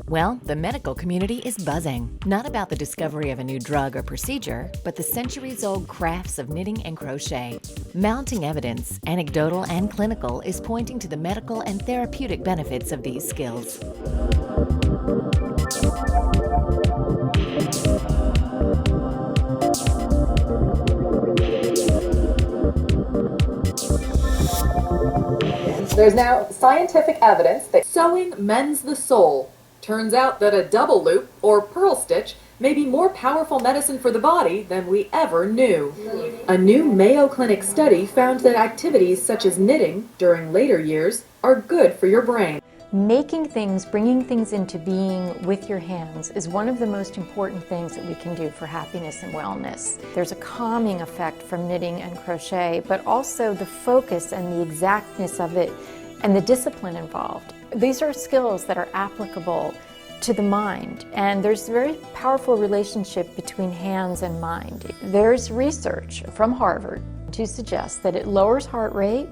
Well, the medical community is buzzing, not about the discovery of a new drug or procedure, but the centuries-old crafts of knitting and crochet. Mounting evidence, anecdotal and clinical, is pointing to the medical and therapeutic benefits of these skills. There's now scientific evidence that sewing mends the soul. Turns out that a double loop, or pearl stitch, may be more powerful medicine for the body than we ever knew. A new Mayo Clinic study found that activities such as knitting during later years are good for your brain. Making things, bringing things into being with your hands is one of the most important things that we can do for happiness and wellness. There's a calming effect from knitting and crochet, but also the focus and the exactness of it and the discipline involved. These are skills that are applicable to the mind, and there's a very powerful relationship between hands and mind. There's research from Harvard to suggest that it lowers heart rate,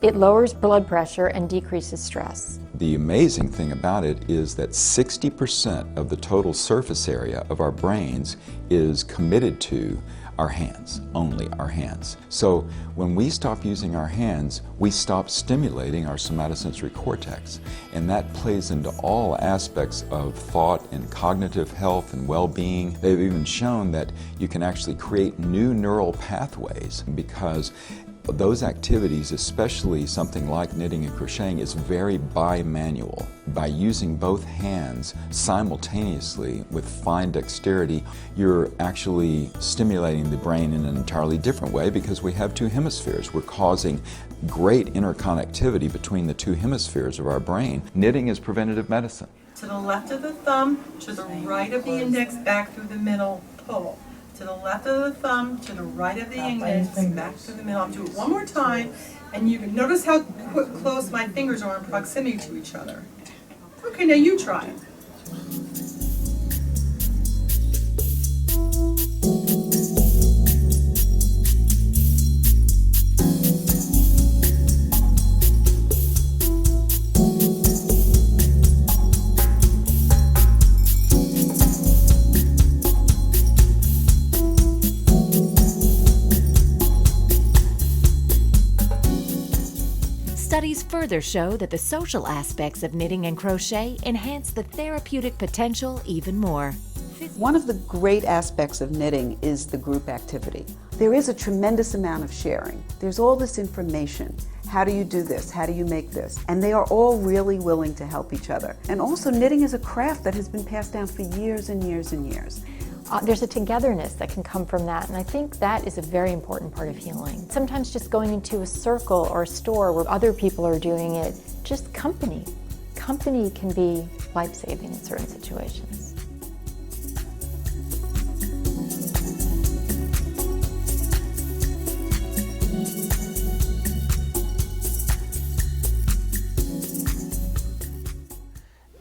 it lowers blood pressure, and decreases stress. The amazing thing about it is that 60% of the total surface area of our brains is committed to our hands, only our hands. So when we stop using our hands, we stop stimulating our somatosensory cortex. And that plays into all aspects of thought and cognitive health and well-being. They've even shown that you can actually create new neural pathways because those activities, especially something like knitting and crocheting, is very bimanual. By using both hands simultaneously with fine dexterity, you're actually stimulating the brain in an entirely different way because we have two hemispheres. We're causing great interconnectivity between the two hemispheres of our brain. Knitting is preventative medicine. To the left of the thumb, to the right of the index, back through the middle, pull. To the left of the thumb, to the right of the index, back through the middle. I'll do it one more time, and you can notice how close my fingers are in proximity to each other. Okay, now you try it. Studies further show that the social aspects of knitting and crochet enhance the therapeutic potential even more. One of the great aspects of knitting is the group activity. There is a tremendous amount of sharing. There's all this information. How do you do this? How do you make this? And they are all really willing to help each other. And also, knitting is a craft that has been passed down for years and years and years. There's a togetherness that can come from that, and I think that is a very important part of healing. Sometimes just going into a circle or a store where other people are doing it, just company. Company can be life-saving in certain situations.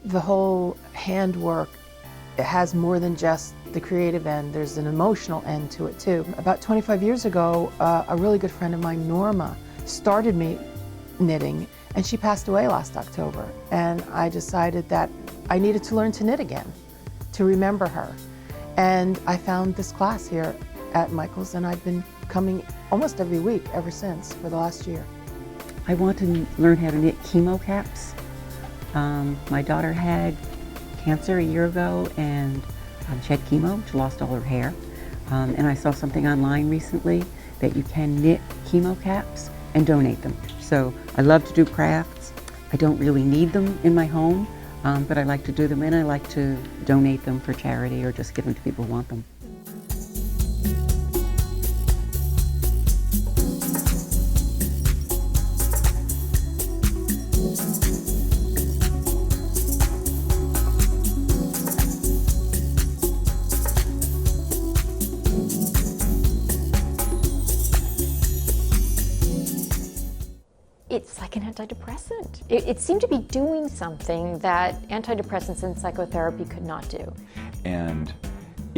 The whole handwork, it has more than just the creative end. There's an emotional end to it too. About 25 years ago, a really good friend of mine, Norma, started me knitting, and she passed away last October. And I decided that I needed to learn to knit again, to remember her. And I found this class here at Michael's, and I've been coming almost every week ever since for the last year. I want to learn how to knit chemo caps. My daughter had cancer a year ago, and she had chemo. She lost all her hair. And I saw something online recently that you can knit chemo caps and donate them. So I love to do crafts. I don't really need them in my home, but I like to do them, and I like to donate them for charity or just give them to people who want them. It's like an antidepressant. It seemed to be doing something that antidepressants and psychotherapy could not do. And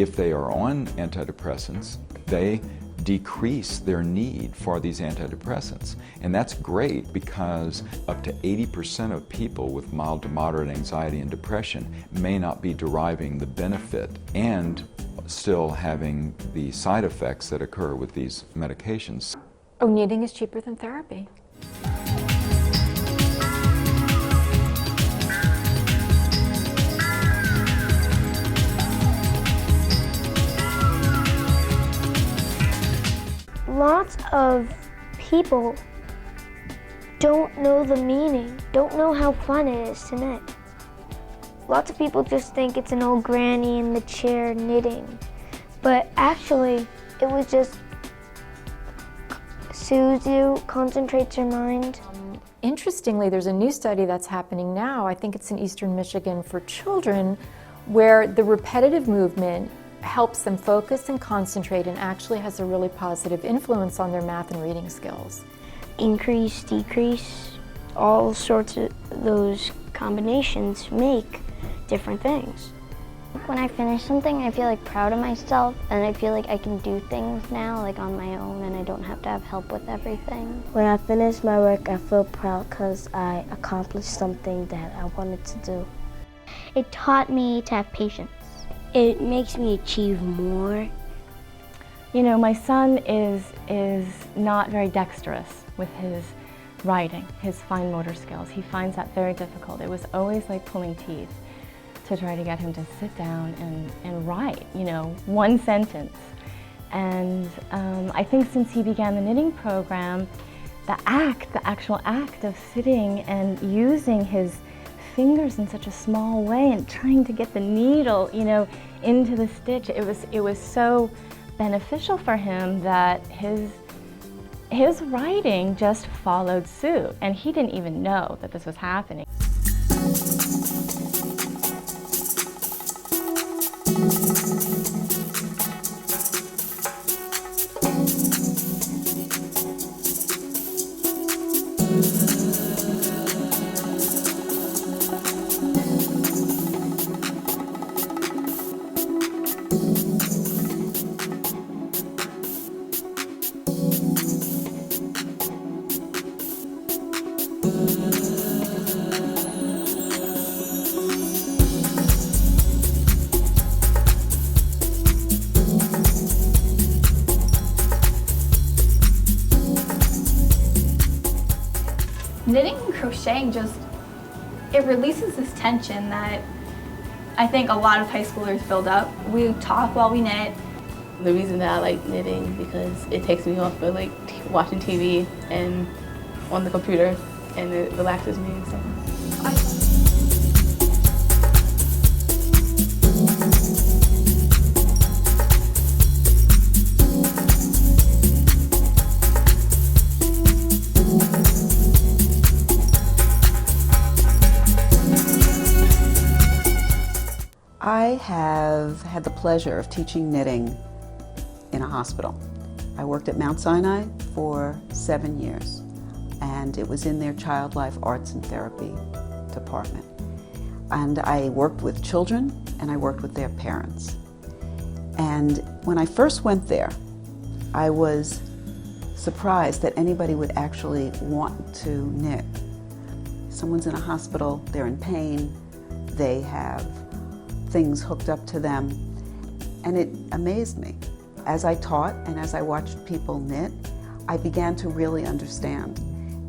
If they are on antidepressants, they decrease their need for these antidepressants. And that's great because up to 80% of people with mild to moderate anxiety and depression may not be deriving the benefit and still having the side effects that occur with these medications. Oh, knitting is cheaper than therapy. Lots of people don't know the meaning, don't know how fun it is to knit. Lots of people just think it's an old granny in the chair knitting, but actually it was just soothes you, concentrates your mind. Interestingly, there's a new study that's happening now, I think it's in Eastern Michigan, for children, where the repetitive movement helps them focus and concentrate and actually has a really positive influence on their math and reading skills. Increase, decrease, all sorts of those combinations make different things. When I finish something, I feel like proud of myself, and I feel like I can do things now like on my own, and I don't have to have help with everything. When I finish my work, I feel proud because I accomplished something that I wanted to do. It taught me to have patience. It makes me achieve more. You know, my son is not very dexterous with his writing, his fine motor skills. He finds that very difficult. It was always like pulling teeth to try to get him to sit down and write, you know, one sentence. And I think since he began the knitting program, the actual act of sitting and using his fingers in such a small way and trying to get the needle, you know, into the stitch, it was so beneficial for him that his writing just followed suit, and he didn't even know that this was happening. Knitting and crocheting it releases this tension that I think a lot of high schoolers build up. We talk while we knit. The reason that I like knitting because it takes me off of like watching TV and on the computer, and it relaxes me and stuff. I have had the pleasure of teaching knitting in a hospital. I worked at Mount Sinai for 7 years, and it was in their Child Life Arts and Therapy department. And I worked with children, and I worked with their parents. And when I first went there, I was surprised that anybody would actually want to knit. Someone's in a hospital, they're in pain, they have things hooked up to them, and it amazed me. As I taught and as I watched people knit, I began to really understand.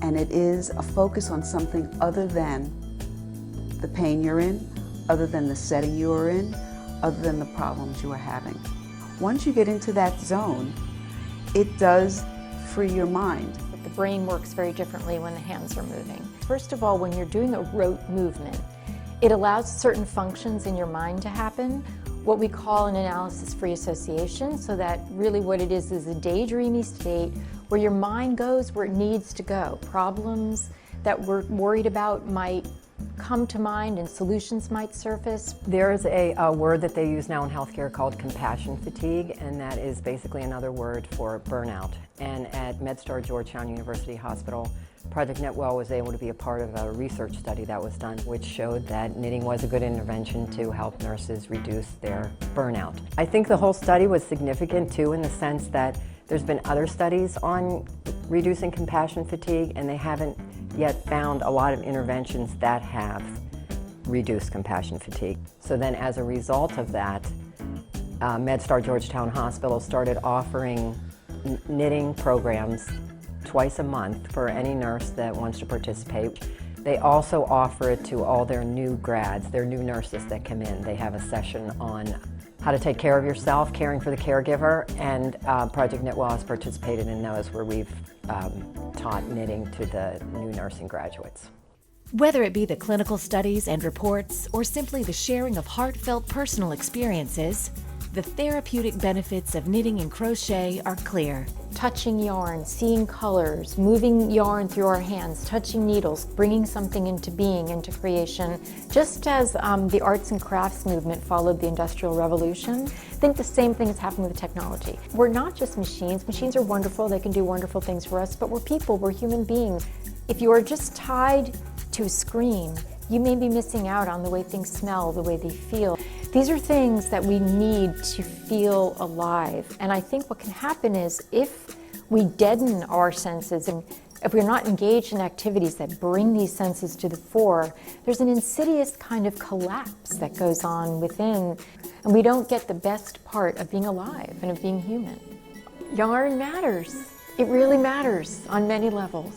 And it is a focus on something other than the pain you're in, other than the setting you are in, other than the problems you are having. Once you get into that zone, it does free your mind. The brain works very differently when the hands are moving. First of all, when you're doing a rote movement, it allows certain functions in your mind to happen, what we call an analysis-free association, so that really what it is a daydreamy state where your mind goes where it needs to go. Problems that we're worried about might come to mind and solutions might surface. There's a word that they use now in healthcare called compassion fatigue, and that is basically another word for burnout. And at MedStar Georgetown University Hospital, Project Knitwell was able to be a part of a research study that was done, which showed that knitting was a good intervention to help nurses reduce their burnout. I think the whole study was significant too, in the sense that there's been other studies on reducing compassion fatigue, and they haven't yet found a lot of interventions that have reduced compassion fatigue. So then as a result of that, MedStar Georgetown Hospital started offering knitting programs twice a month for any nurse that wants to participate. They also offer it to all their new grads, their new nurses that come in. They have a session on how to take care of yourself, caring for the caregiver, and Project Knitwell has participated in those where we've taught knitting to the new nursing graduates. Whether it be the clinical studies and reports or simply the sharing of heartfelt personal experiences, the therapeutic benefits of knitting and crochet are clear. Touching yarn, seeing colors, moving yarn through our hands, touching needles, bringing something into being, into creation. Just as the arts and crafts movement followed the Industrial Revolution, I think the same thing has happened with technology. We're not just machines. Machines are wonderful, they can do wonderful things for us, but we're people, we're human beings. If you are just tied to a screen, you may be missing out on the way things smell, the way they feel. These are things that we need to feel alive. And I think what can happen is if we deaden our senses and if we're not engaged in activities that bring these senses to the fore, there's an insidious kind of collapse that goes on within, and we don't get the best part of being alive and of being human. Yarn matters. It really matters on many levels.